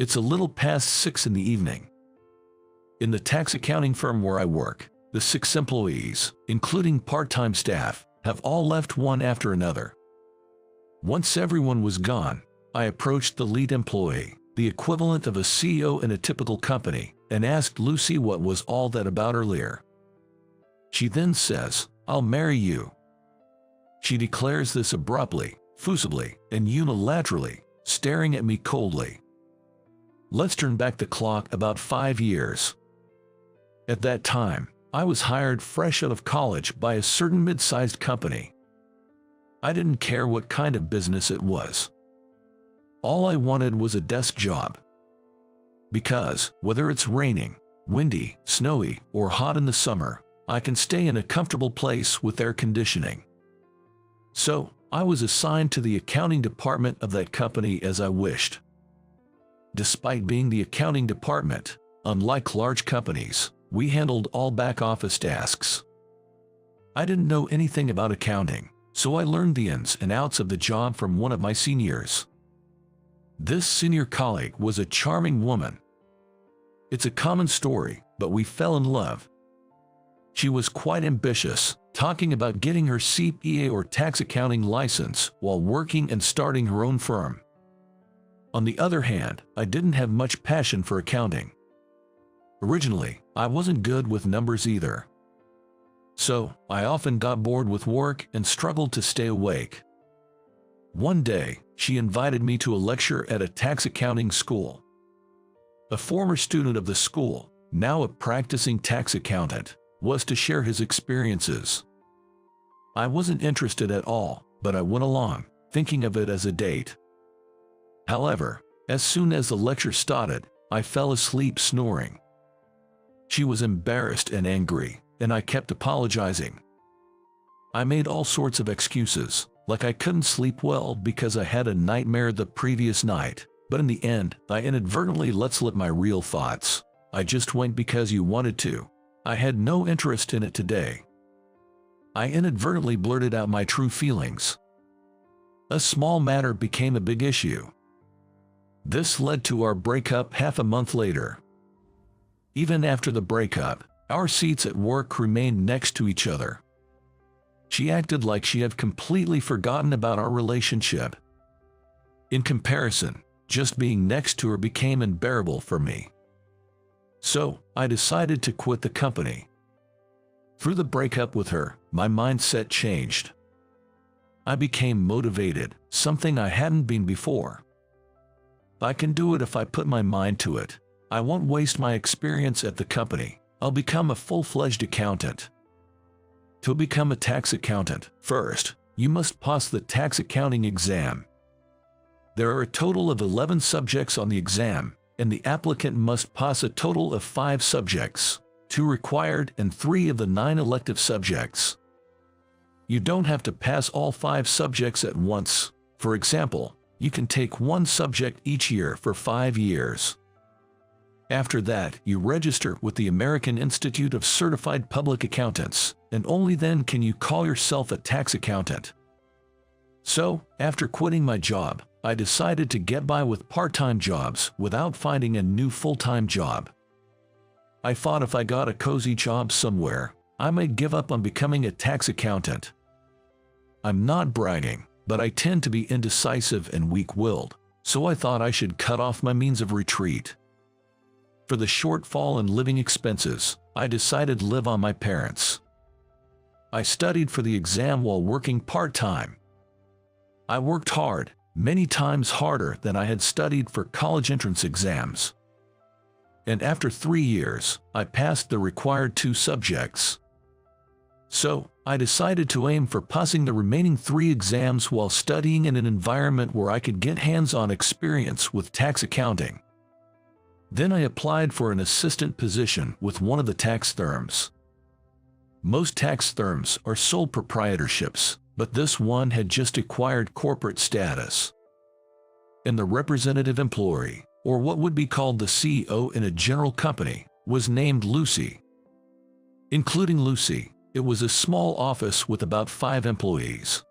It's a little past 6 in the evening. In the tax accounting firm where I work, the 6 employees, including part-time staff, have all left one after another. Once everyone was gone, I approached the lead employee, the equivalent of a CEO in a typical company, and asked Lucy what was all that about earlier. She then says, "I'll marry you." She declares this abruptly, effusively, and unilaterally, staring at me coldly. Let's turn back the clock about 5 years. At that time, I was hired fresh out of college by a certain mid-sized company. I didn't care what kind of business it was. All I wanted was a desk job. Because, whether it's raining, windy, snowy, or hot in the summer, I can stay in a comfortable place with air conditioning. So, I was assigned to the accounting department of that company as I wished. Despite being the accounting department, unlike large companies, we handled all back-office tasks. I didn't know anything about accounting, so I learned the ins and outs of the job from one of my seniors. This senior colleague was a charming woman. It's a common story, but we fell in love. She was quite ambitious, talking about getting her CPA or tax accounting license while working and starting her own firm. On the other hand, I didn't have much passion for accounting. Originally, I wasn't good with numbers either. So, I often got bored with work and struggled to stay awake. One day, she invited me to a lecture at a tax accounting school. A former student of the school, now a practicing tax accountant, was to share his experiences. I wasn't interested at all, but I went along, thinking of it as a date. However, as soon as the lecture started, I fell asleep snoring. She was embarrassed and angry, and I kept apologizing. I made all sorts of excuses, like I couldn't sleep well because I had a nightmare the previous night, but in the end, I inadvertently let slip my real thoughts. I just went because you wanted to. I had no interest in it today. I inadvertently blurted out my true feelings. A small matter became a big issue. This led to our breakup half a month later. Even after the breakup, our seats at work remained next to each other. She acted like she had completely forgotten about our relationship. In comparison, just being next to her became unbearable for me. So, I decided to quit the company. Through the breakup with her, my mindset changed. I became motivated, something I hadn't been before. I can do it if I put my mind to it. I won't waste my experience at the company. I'll become a full-fledged accountant. To become a tax accountant, first, you must pass the tax accounting exam. There are a total of 11 subjects on the exam, and the applicant must pass a total of 5 subjects, 2 required and 3 of the 9 elective subjects. You don't have to pass all 5 subjects at once. For example, you can take 1 subject each year for 5 years. After that, you register with the American Institute of Certified Public Accountants, and only then can you call yourself a tax accountant. So, after quitting my job, I decided to get by with part-time jobs without finding a new full-time job. I thought if I got a cozy job somewhere, I might give up on becoming a tax accountant. I'm not bragging, but I tend to be indecisive and weak-willed, so I thought I should cut off my means of retreat. For the shortfall in living expenses, I decided to live on my parents. I studied for the exam while working part-time. I worked hard, many times harder than I had studied for college entrance exams. And after 3 years, I passed the required 2 subjects. So, I decided to aim for passing the remaining 3 exams while studying in an environment where I could get hands-on experience with tax accounting. Then I applied for an assistant position with one of the tax firms. Most tax firms are sole proprietorships, but this one had just acquired corporate status. And the representative employee, or what would be called the CEO in a general company, was named Lucy. Including Lucy, it was a small office with about 5 employees.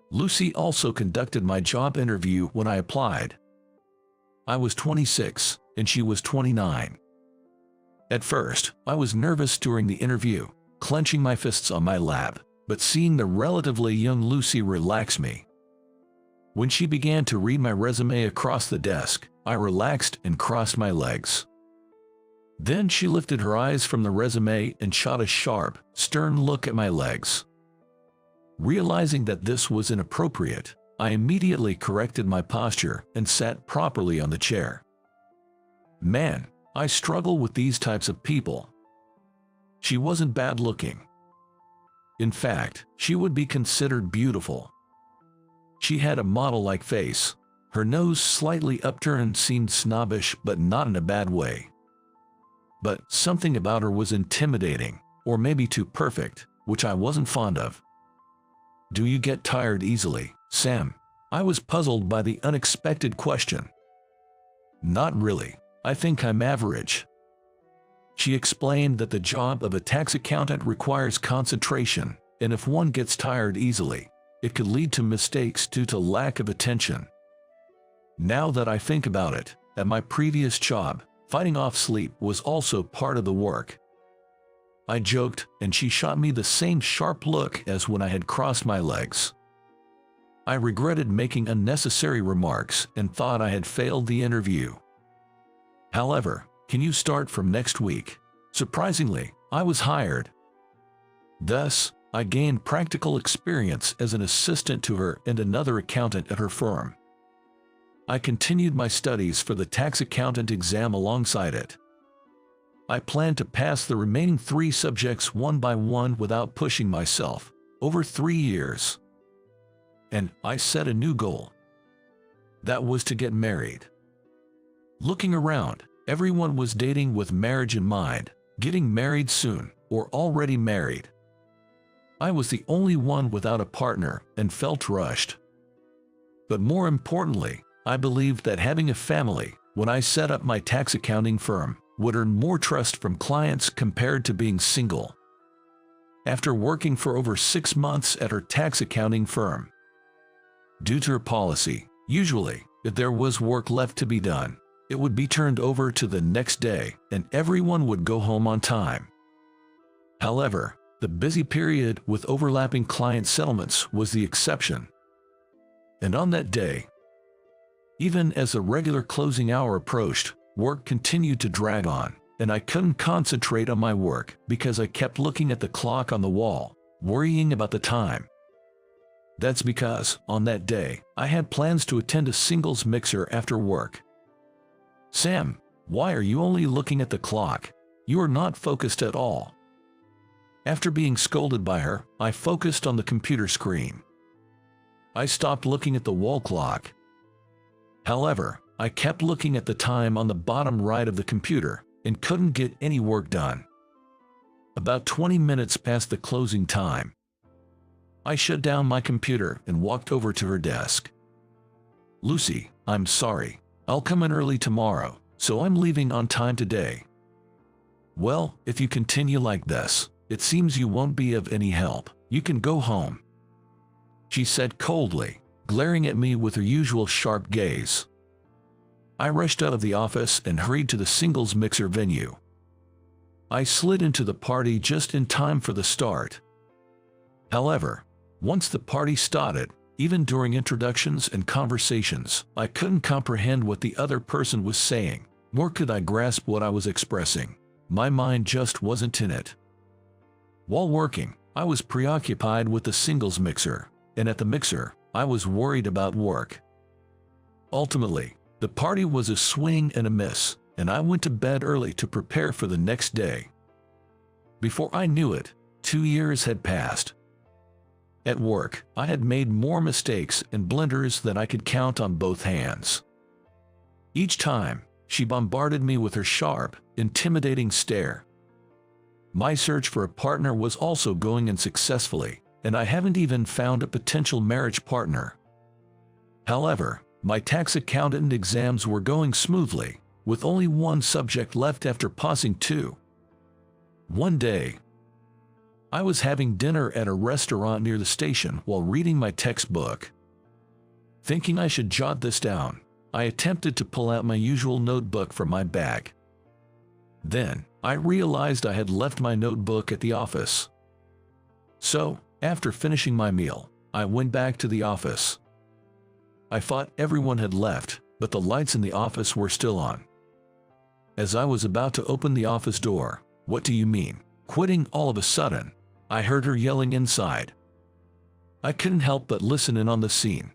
Lucy also conducted my job interview when I applied. I was 26 and she was 29. At first, I was nervous during the interview, clenching my fists on my lap, but seeing the relatively young Lucy relaxed me. When she began to read my resume across the desk, I relaxed and crossed my legs. Then she lifted her eyes from the resume and shot a sharp, stern look at my legs. Realizing that this was inappropriate, I immediately corrected my posture and sat properly on the chair. Man, I struggle with these types of people. She wasn't bad looking. In fact, she would be considered beautiful. She had a model-like face. Her nose slightly upturned seemed snobbish, but not in a bad way. But something about her was intimidating, or maybe too perfect, which I wasn't fond of. Do you get tired easily, Sam? I was puzzled by the unexpected question. Not really. I think I'm average. She explained that the job of a tax accountant requires concentration, and if one gets tired easily, it could lead to mistakes due to lack of attention. Now that I think about it, at my previous job, fighting off sleep was also part of the work. I joked, and she shot me the same sharp look as when I had crossed my legs. I regretted making unnecessary remarks and thought I had failed the interview. However, can you start from next week? Surprisingly, I was hired. Thus, I gained practical experience as an assistant to her and another accountant at her firm. I continued my studies for the tax accountant exam alongside it. I planned to pass the remaining 3 subjects one by one without pushing myself, over 3 years. And I set a new goal. That was to get married. Looking around, everyone was dating with marriage in mind, getting married soon, or already married. I was the only one without a partner and felt rushed. But more importantly, I believed that having a family, when I set up my tax accounting firm, would earn more trust from clients compared to being single. After working for over 6 months at her tax accounting firm, due to her policy, usually, if there was work left to be done, it would be turned over to the next day and everyone would go home on time. However, the busy period with overlapping client settlements was the exception. And on that day, even as the regular closing hour approached, work continued to drag on, and I couldn't concentrate on my work because I kept looking at the clock on the wall, worrying about the time. That's because, on that day, I had plans to attend a singles mixer after work. Sam, why are you only looking at the clock? You are not focused at all. After being scolded by her, I focused on the computer screen. I stopped looking at the wall clock. However, I kept looking at the time on the bottom right of the computer and couldn't get any work done. About 20 minutes past the closing time, I shut down my computer and walked over to her desk. Lucy, I'm sorry. I'll come in early tomorrow, so I'm leaving on time today. Well, if you continue like this, it seems you won't be of any help. You can go home, she said coldly, glaring at me with her usual sharp gaze. I rushed out of the office and hurried to the singles mixer venue. I slid into the party just in time for the start. However, once the party started, even during introductions and conversations, I couldn't comprehend what the other person was saying, nor could I grasp what I was expressing. My mind just wasn't in it. While working, I was preoccupied with the singles mixer, and at the mixer, I was worried about work. Ultimately, the party was a swing and a miss, and I went to bed early to prepare for the next day. Before I knew it, 2 years had passed. At work, I had made more mistakes and blunders than I could count on both hands. Each time, she bombarded me with her sharp, intimidating stare. My search for a partner was also going unsuccessfully, and I haven't even found a potential marriage partner. However, my tax accountant exams were going smoothly, with only 1 subject left after passing 2. One day, I was having dinner at a restaurant near the station while reading my textbook. Thinking I should jot this down, I attempted to pull out my usual notebook from my bag. Then, I realized I had left my notebook at the office. So, after finishing my meal, I went back to the office. I thought everyone had left, but the lights in the office were still on. As I was about to open the office door, "What do you mean, quitting all of a sudden?" I heard her yelling inside. I couldn't help but listen in on the scene.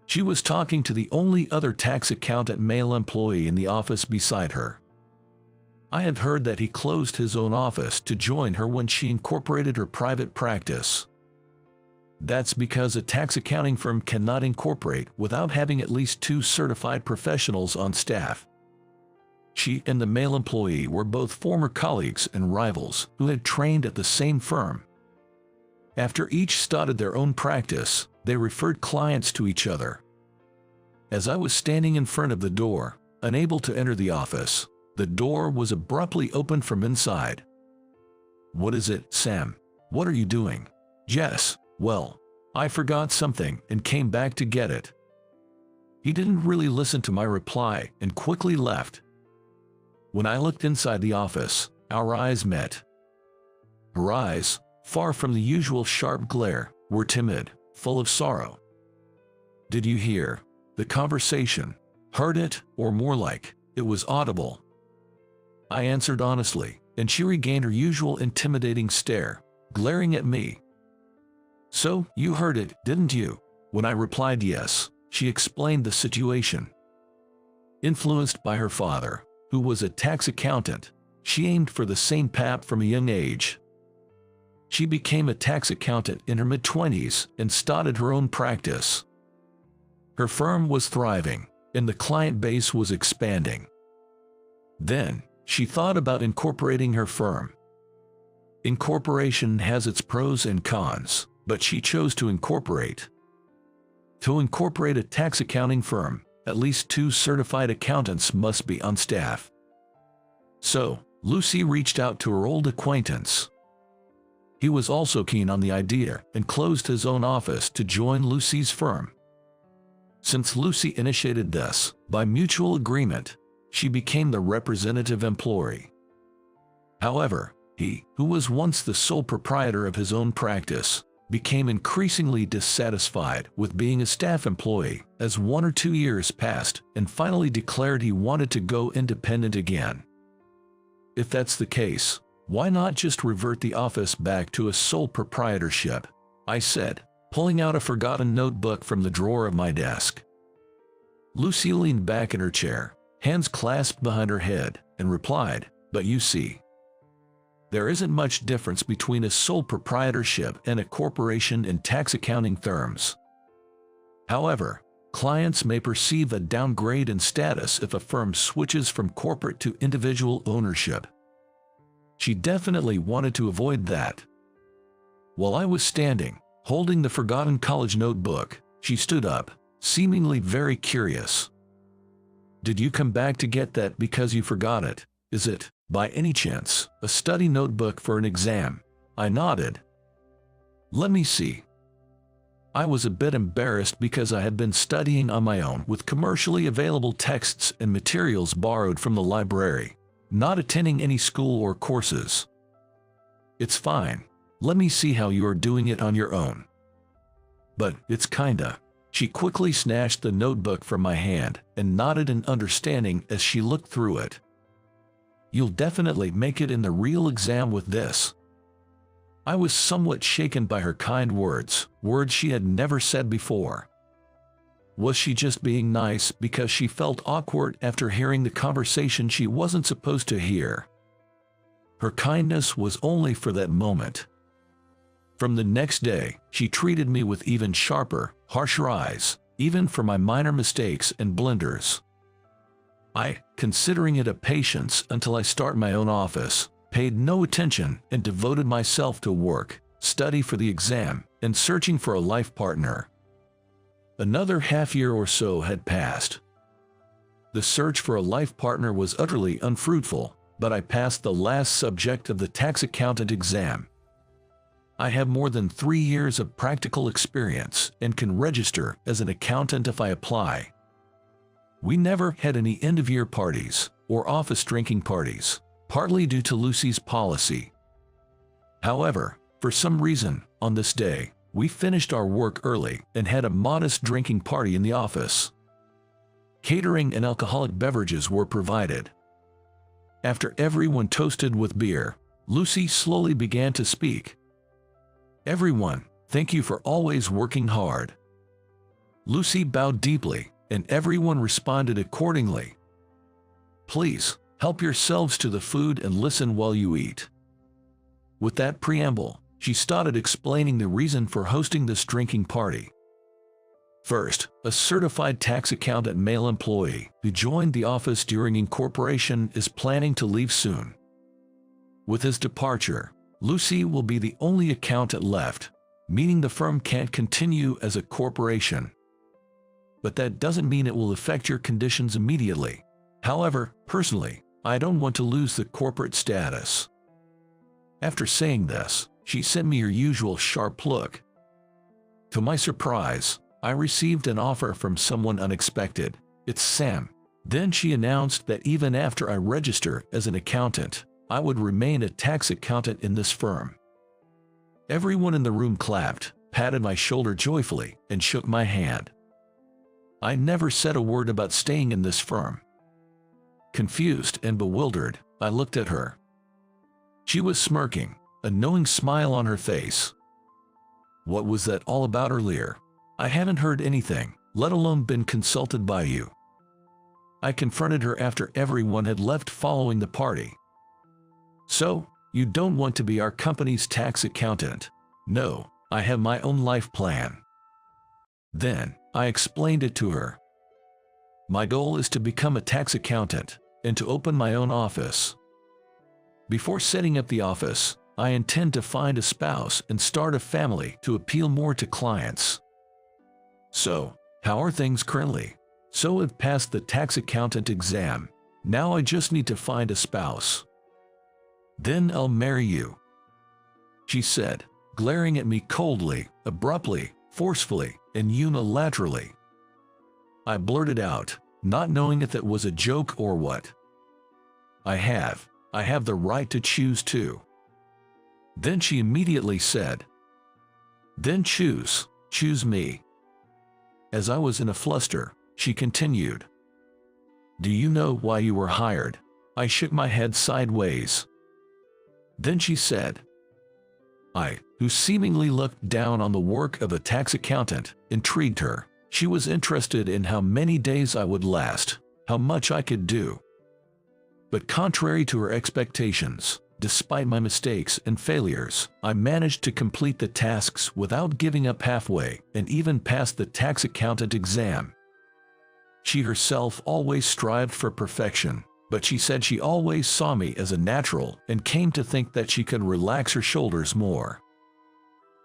She was talking to the only other tax accountant male employee in the office beside her. I had heard that he closed his own office to join her when she incorporated her private practice. That's because a tax accounting firm cannot incorporate without having at least 2 certified professionals on staff. She and the male employee were both former colleagues and rivals who had trained at the same firm. After each started their own practice, they referred clients to each other. As I was standing in front of the door, unable to enter the office, the door was abruptly opened from inside. "What is it, Sam? What are you doing?" "Jess, well, I forgot something and came back to get it." He didn't really listen to my reply and quickly left. When I looked inside the office, our eyes met. Her eyes, far from the usual sharp glare, were timid, full of sorrow. "Did you hear the conversation? Heard it, or more like, it was audible?" I answered honestly, and she regained her usual intimidating stare, glaring at me. "So, you heard it, didn't you?" When I replied yes, she explained the situation. Influenced by her father, who was a tax accountant, she aimed for the same path from a young age. She became a tax accountant in her mid-20s and started her own practice. Her firm was thriving, and the client base was expanding. Then, she thought about incorporating her firm. Incorporation has its pros and cons, but she chose to incorporate. To incorporate a tax accounting firm, at least 2 certified accountants must be on staff. So, Lucy reached out to her old acquaintance. He was also keen on the idea and closed his own office to join Lucy's firm. Since Lucy initiated this, by mutual agreement, she became the representative employee. However, he, who was once the sole proprietor of his own practice, became increasingly dissatisfied with being a staff employee as 1 or 2 years passed and finally declared he wanted to go independent again. If that's the case, why not just revert the office back to a sole proprietorship? I said, pulling out a forgotten notebook from the drawer of my desk. Lucy leaned back in her chair, hands clasped behind her head, and replied, "But you see, there isn't much difference between a sole proprietorship and a corporation in tax accounting terms. However, clients may perceive a downgrade in status if a firm switches from corporate to individual ownership." She definitely wanted to avoid that. While I was standing, holding the forgotten college notebook, she stood up, seemingly very curious. "Did you come back to get that because you forgot it? Is it, by any chance, a study notebook for an exam?" I nodded. "Let me see." I was a bit embarrassed because I had been studying on my own with commercially available texts and materials borrowed from the library, not attending any school or courses. "It's fine. Let me see how you are doing it on your own." "But it's kinda." She quickly snatched the notebook from my hand and nodded in understanding as she looked through it. "You'll definitely make it in the real exam with this." I was somewhat shaken by her kind words, words she had never said before. Was she just being nice because she felt awkward after hearing the conversation she wasn't supposed to hear? Her kindness was only for that moment. From the next day, she treated me with even sharper, harsher eyes, even for my minor mistakes and blunders. I, considering it a patience until I start my own office, paid no attention and devoted myself to work, study for the exam, and searching for a life partner. Another half-year or so had passed. The search for a life partner was utterly unfruitful, but I passed the last subject of the tax accountant exam. I have more than 3 years of practical experience and can register as an accountant if I apply. We never had any end-of-year parties or office drinking parties, partly due to Lucy's policy. However, for some reason, on this day, we finished our work early and had a modest drinking party in the office. Catering and alcoholic beverages were provided. After everyone toasted with beer, Lucy slowly began to speak. "Everyone, thank you for always working hard." Lucy bowed deeply, and everyone responded accordingly. "Please, help yourselves to the food and listen while you eat." With that preamble, she started explaining the reason for hosting this drinking party. First, a certified tax accountant male employee who joined the office during incorporation is planning to leave soon. With his departure, Lucy will be the only accountant left, meaning the firm can't continue as a corporation. But that doesn't mean it will affect your conditions immediately. However, personally, I don't want to lose the corporate status. After saying this, she sent me her usual sharp look. To my surprise, I received an offer from someone unexpected. It's Sam. Then she announced that even after I register as an accountant, I would remain a tax accountant in this firm. Everyone in the room clapped, patted my shoulder joyfully, and shook my hand. I never said a word about staying in this firm. Confused and bewildered, I looked at her. She was smirking, a knowing smile on her face. What was that all about earlier? I haven't heard anything, let alone been consulted by you. I confronted her after everyone had left following the party. So, you don't want to be our company's tax accountant? No, I have my own life plan. Then, I explained it to her. My goal is to become a tax accountant and to open my own office. Before setting up the office, I intend to find a spouse and start a family to appeal more to clients. So, how are things currently? So I've passed the tax accountant exam. Now I just need to find a spouse. Then I'll marry you," she said, glaring at me coldly, abruptly, forcefully, and unilaterally. I blurted out, not knowing if it was a joke or what. I have the right to choose too." Then she immediately said, "Then choose me." As I was in a fluster, she continued, "Do you know why you were hired?" I shook my head sideways. Then she said, who seemingly looked down on the work of a tax accountant, intrigued her. She was interested in how many days I would last, how much I could do. But contrary to her expectations, despite my mistakes and failures, I managed to complete the tasks without giving up halfway and even passed the tax accountant exam. She herself always strived for perfection, but she said she always saw me as a natural and came to think that she could relax her shoulders more.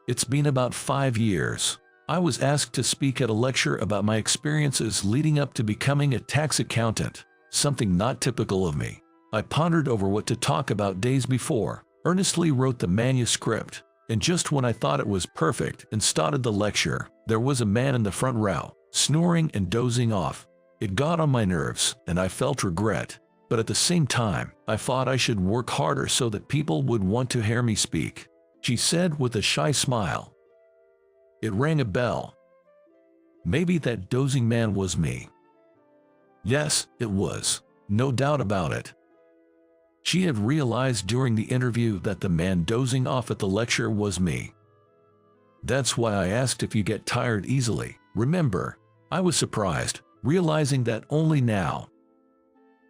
It's been about 5 years. I was asked to speak at a lecture about my experiences leading up to becoming a tax accountant, something not typical of me. I pondered over what to talk about days before, earnestly wrote the manuscript, and just when I thought it was perfect and started the lecture, there was a man in the front row, snoring and dozing off. It got on my nerves, and I felt regret, but at the same time, I thought I should work harder so that people would want to hear me speak," she said with a shy smile. It rang a bell. Maybe that dozing man was me. Yes, it was, no doubt about it. She had realized during the interview that the man dozing off at the lecture was me. That's why I asked if you get tired easily. Remember, I was surprised, realizing that only now.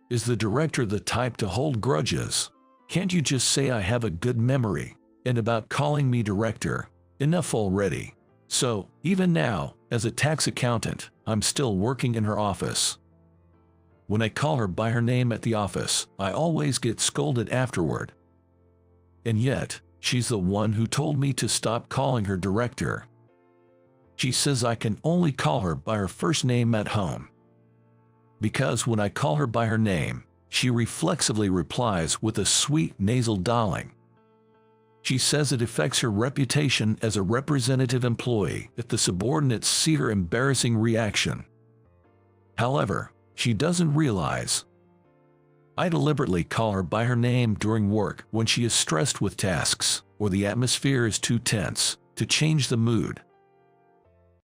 Is the director the type to hold grudges? Can't you just say I have a good memory? And about calling me director, enough already. So, even now, as a tax accountant, I'm still working in her office. When I call her by her name at the office, I always get scolded afterward. And yet, she's the one who told me to stop calling her director. She says I can only call her by her first name at home. Because when I call her by her name, she reflexively replies with a sweet nasal darling. She says it affects her reputation as a representative employee if the subordinates see her embarrassing reaction. However, she doesn't realize. I deliberately call her by her name during work when she is stressed with tasks or the atmosphere is too tense to change the mood.